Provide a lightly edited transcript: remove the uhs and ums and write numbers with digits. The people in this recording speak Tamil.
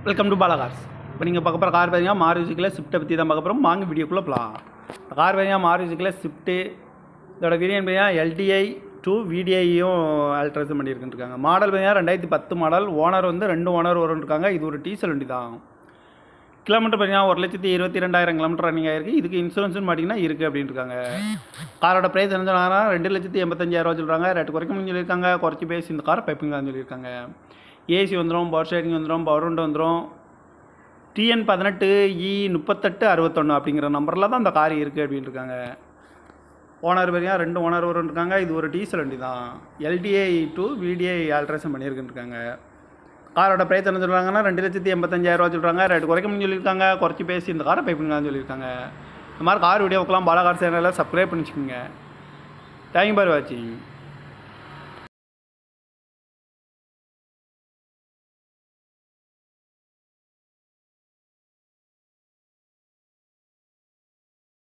Welcome to Bala cars. இப்போ நீங்கள் பார்க்க போகிற கார் பார்த்தீங்கன்னா மாருதிக்குள்ள ஸ்விஃப்ட்டை பற்றி தான் பார்க்க போகிறோம். வாங்க வீடியோக்குள்ளே போகலாம். கார் பார்த்தீங்கன்னா மாருதிக்குள்ள ஸ்விஃப்ட்டு, இதோட வேரியன்ட் பார்த்தீங்கன்னா எல்டிஐ டூ விடிஐயும் ஆல்ட்ரேஷன் பண்ணியிருக்காங்க. மாடல் பார்த்தீங்கன்னா 2010 மாடல். ஓனர் வந்து 2 ஓனர் வரும்னு. இது ஒரு டீசல் வண்டி தான். கிலோமீட்டர் பார்த்தீங்கன்னா 1,22,000 கிலோமீட்டர் ரன்னிங் ஆகிருக்கு. இதுக்கு இன்சூரன்ஸ்னு பார்த்தீங்கன்னா இருக்குது அப்படின்ட்டுருக்காங்க. காரோட ப்ரைஸ் என்ன சொன்னாங்கன்னா 2,85,000 சொல்கிறாங்க. ரேட்டு குறைக்க முடியும் சொல்லியிருக்காங்க. குறைச்சி பேசி இந்த காரை பைப்பிங்களான்னு சொல்லியிருக்காங்க. ஏசி வந்துடும், பவர் ஸ்டேரிங் வந்துடும், பவர் விண்டோ வந்துடும். TN18E3861 அப்படிங்கிற நம்பரில் தான் இந்த கார் இருக்குது அப்படின்ட்டுருக்காங்க. ஓனர் பார்த்தீங்கன்னா 2 ஓனர் வரும்னு. இது ஒரு டீசல் வண்டி தான். எல்டிஐ டூ விடிஐ ஆல்ட்ரேஷன் பண்ணியிருக்குன்ட்ருக்காங்க. காரோட ப்ரைஸ் என்ன சொல்கிறாங்கன்னா 2,85,000 சொல்கிறாங்க. ரேட்டு குறைக்க முடியும் சொல்லியிருக்காங்க. குறைச்சி பேசி இந்த காரை பைப்பிங்களான்னு சொல்லியிருக்காங்க. இந்த மாதிரி கார் வீடியோக்கெல்லாம் பாலா கார் சேனலில் சப்ஸ்கிரைப் பண்ணிச்சுக்கோங்க. தேங்க்யூ ஃபார் வாட்சிங்.